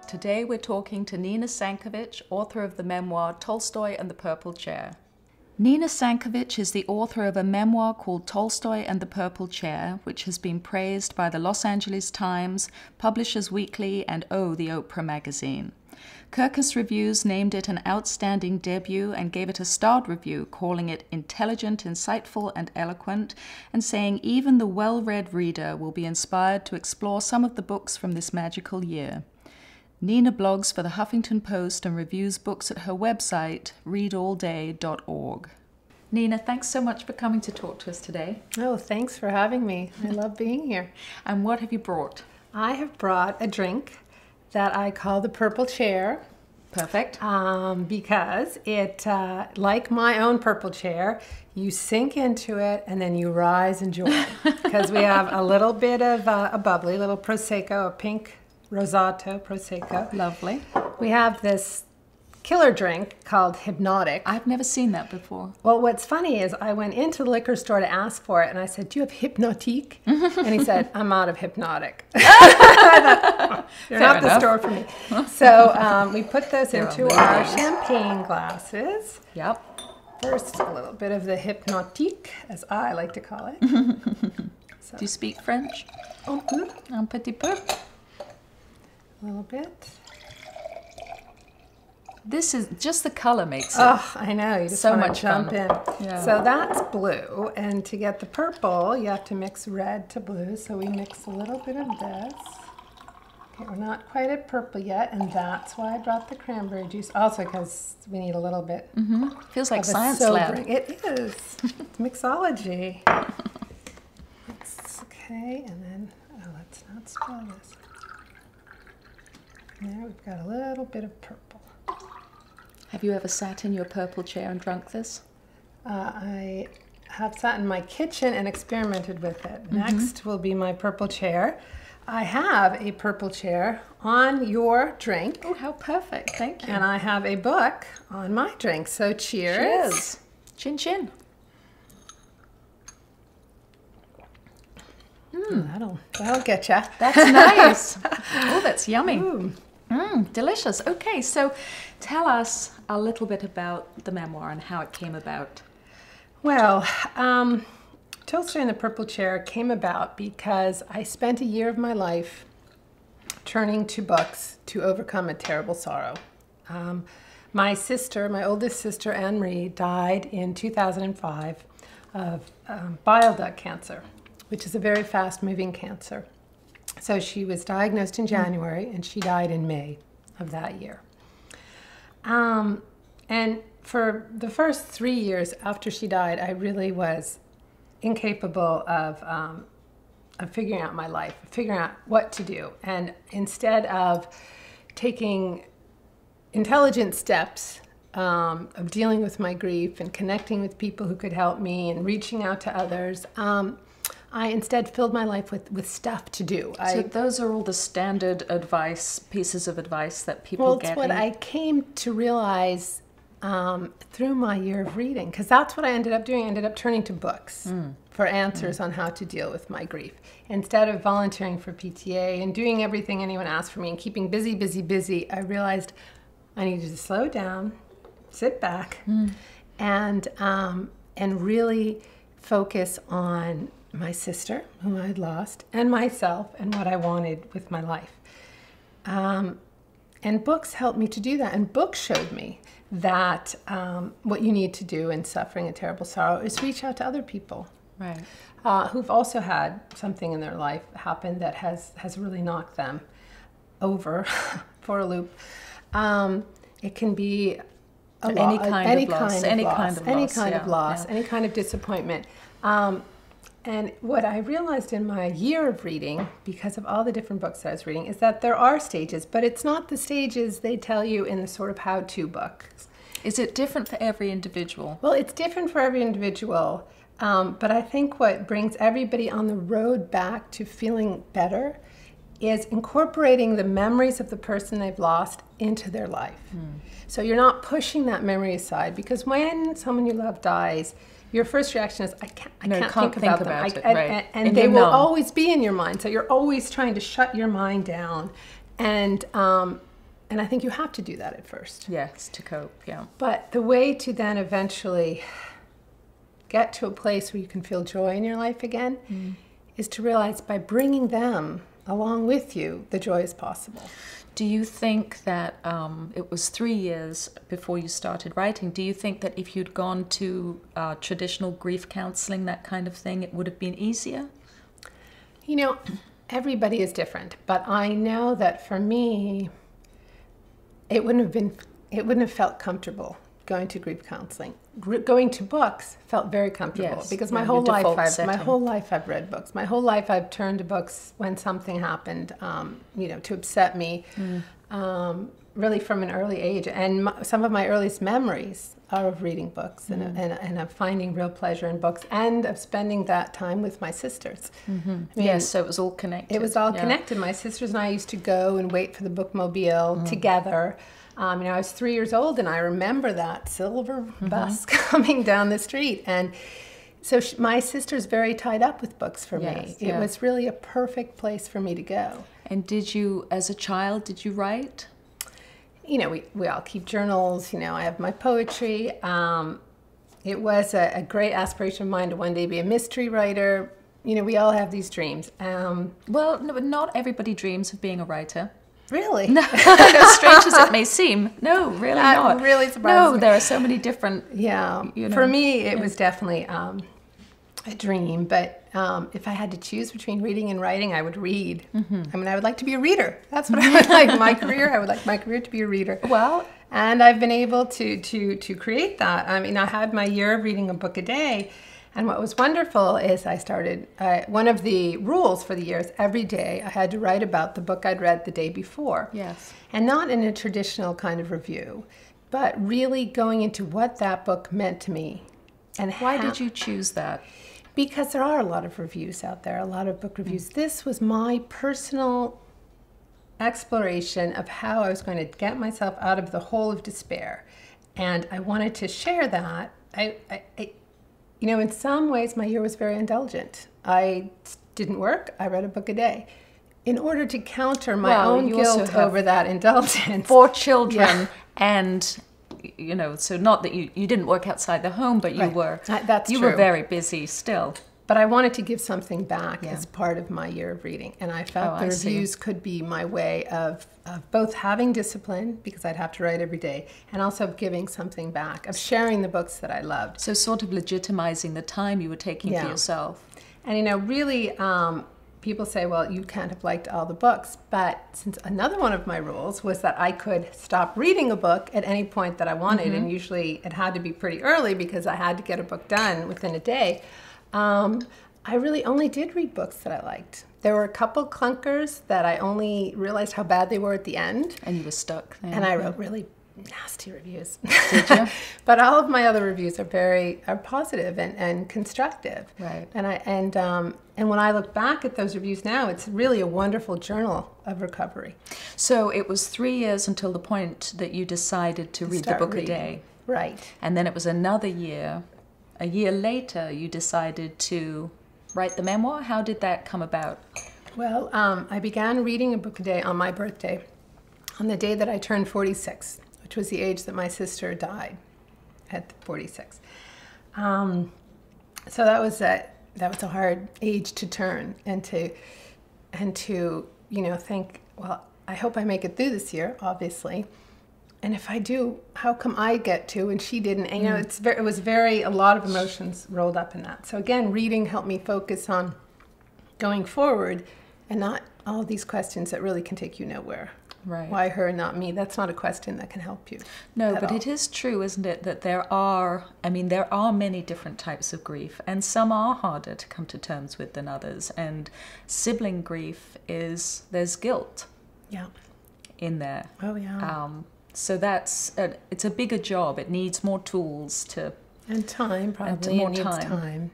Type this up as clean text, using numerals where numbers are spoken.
Today we're talking to Nina Sankovitch, author of the memoir Tolstoy and the Purple Chair. Nina Sankovitch is the author of a memoir called Tolstoy and the Purple Chair, which has been praised by the Los Angeles Times, Publishers Weekly, and the Oprah magazine. Kirkus Reviews named it an outstanding debut and gave it a starred review, calling it intelligent, insightful, and eloquent, and saying even the well-read reader will be inspired to explore some of the books from this magical year. Nina blogs for the Huffington Post and reviews books at her website, readallday.org. Nina, thanks so much for coming to talk to us today. Oh, thanks for having me. I love being here. And what have you brought? I have brought a drink that I call the Purple Chair. Perfect. Because it, like my own purple chair, you sink into it and then you rise in joy. Because we have a little bit of a bubbly, little Prosecco, a pink Rosato Prosecco. Lovely. We have this killer drink called Hypnotic. I've never seen that before. Well, what's funny is I went into the liquor store to ask for it, and I said, "Do you have Hypnotique?" And he said, "I'm out of Hypnotic." I thought, Fair not the enough. store for me. So we put those into our champagne glasses. Yep. First, a little bit of the Hypnotique, as I like to call it. So, Do you speak French? un peu, Un petit peu. a little bit. This is just the color makes it. Oh, I know. You just So want to much jump fun. in. Yeah. So that's blue. And to get the purple, you have to mix red to blue. So we mix a little bit of this. Okay, we're not quite at purple yet. And that's why I brought the cranberry juice. Also because we need a little bit Feels like of a science sobering. lab. It is. It's mixology. Okay, and then, let's not spill this. There, we've got a little bit of purple. Have you ever sat in your purple chair and drunk this? I have sat in my kitchen and experimented with it. Next will be my purple chair. I have a purple chair on your drink. Oh, how perfect. Thank you. And I have a book on my drink. So cheers. Cheers. Chin chin. That'll get ya. That's nice. Oh, that's yummy. Ooh. Delicious. Okay, so tell us a little bit about the memoir and how it came about. Well, Tolstoy and the Purple Chair came about because I spent a year of my life turning to books to overcome a terrible sorrow. My sister, my oldest sister, Anne-Marie, died in 2005 of bile duct cancer, which is a very fast-moving cancer. So she was diagnosed in January, and she died in May of that year. And for the first 3 years after she died, I really was incapable of figuring out my life, figuring out what to do. And instead of taking intelligent steps of dealing with my grief and connecting with people who could help me and reaching out to others, I instead filled my life with stuff to do. So those are all the standard pieces of advice that people get. Well, it's what I came to realize through my year of reading, because that's what I ended up doing. I ended up turning to books for answers on how to deal with my grief. Instead of volunteering for PTA and doing everything anyone asked for me and keeping busy, busy, busy, I realized I needed to slow down, sit back, and really focus on my sister, whom I had lost, and myself, and what I wanted with my life. And books helped me to do that. And books showed me that what you need to do in suffering a terrible sorrow is reach out to other people, Right. who've also had something in their life happen that has really knocked them over for a loop. It can be Any kind of loss, any kind of disappointment. And what I realized in my year of reading, because of all the different books that I was reading, is that there are stages, but it's not the stages they tell you in the sort of how-to books. Is it different for every individual? Well, it's different for every individual, but I think what brings everybody on the road back to feeling better is incorporating the memories of the person they've lost into their life. So you're not pushing that memory aside, because when someone you love dies, your first reaction is, I can't think about them. Right. And they will always be in your mind. So you're always trying to shut your mind down and And I think you have to do that at first. Yes, to cope, yeah. But the way to then eventually get to a place where you can feel joy in your life again is to realize by bringing them along with you, the joy is possible. Do you think that it was 3 years before you started writing? Do you think that if you'd gone to traditional grief counseling, that kind of thing, it would have been easier? You know, everybody is different, but I know that for me, it wouldn't have felt comfortable going to grief counseling. Going to books felt very comfortable because my whole life I've read books. My whole life I've turned to books when something happened, to upset me, really from an early age. And some of my earliest memories are of reading books and of finding real pleasure in books and of spending that time with my sisters. I mean, yes, so it was all connected. It was all connected. My sisters and I used to go and wait for the bookmobile together. I was 3 years old, and I remember that silver bus coming down the street. And so my sister's very tied up with books for me. It was really a perfect place for me to go. And did you, as a child, did you write? You know, we all keep journals. You know, I have my poetry. It was a great aspiration of mine to one day be a mystery writer. You know, we all have these dreams. Well, no, not everybody dreams of being a writer. Really? No, as strange as it may seem. No, really not. Really surprised me. There are so many different... Yeah. For me, it was definitely a dream. But if I had to choose between reading and writing, I would read. I mean, I would like to be a reader. That's what I would like my career. I would like my career to be a reader. Well... And I've been able to create that. I mean, I had my year of reading a book a day. And what was wonderful is I started, one of the rules for the year is every day I had to write about the book I'd read the day before. Yes. And not in a traditional kind of review, but really going into what that book meant to me. And why did you choose that? Because there are a lot of reviews out there, a lot of book reviews. This was my personal exploration of how I was going to get myself out of the hole of despair. And I wanted to share that. You know, in some ways, my year was very indulgent. I didn't work. I read a book a day. In order to counter my own guilt over that indulgence. 4 children and, you know, so not that you didn't work outside the home, but you were you were very busy still. But I wanted to give something back as part of my year of reading. And I felt the reviews could be my way of both having discipline, because I'd have to write every day, and also of giving something back, of sharing the books that I loved. So sort of legitimizing the time you were taking for yourself. And, you know, really, people say, well, you can't have liked all the books. But since another one of my rules was that I could stop reading a book at any point that I wanted, and usually it had to be pretty early because I had to get a book done within a day, I really only did read books that I liked. There were a couple clunkers that I only realized how bad they were at the end. And you were stuck there. And I wrote really nasty reviews. Did you? But all of my other reviews are positive and constructive. Right. And when I look back at those reviews now, it's really a wonderful journal of recovery. So it was 3 years until the point that you decided to read the book a day. Right. And then it was another year. A year later, you decided to write the memoir. How did that come about? Well, I began reading a book a day on my birthday, on the day that I turned 46, which was the age that my sister died, at 46. So that was a hard age to turn and to you know, think, well, I hope I make it through this year, obviously. And if I do, how come I get to and she didn't? And, you know, it was a lot of emotions rolled up in that. So again, reading helped me focus on going forward and not all these questions that really can take you nowhere. Right. Why her, not me? That's not a question that can help you. No, but it is true, isn't it, that there are many different types of grief, and some are harder to come to terms with than others. And sibling grief there's guilt in there. Oh, yeah. So it's a bigger job. It needs more tools to... And time, probably. And more it needs time.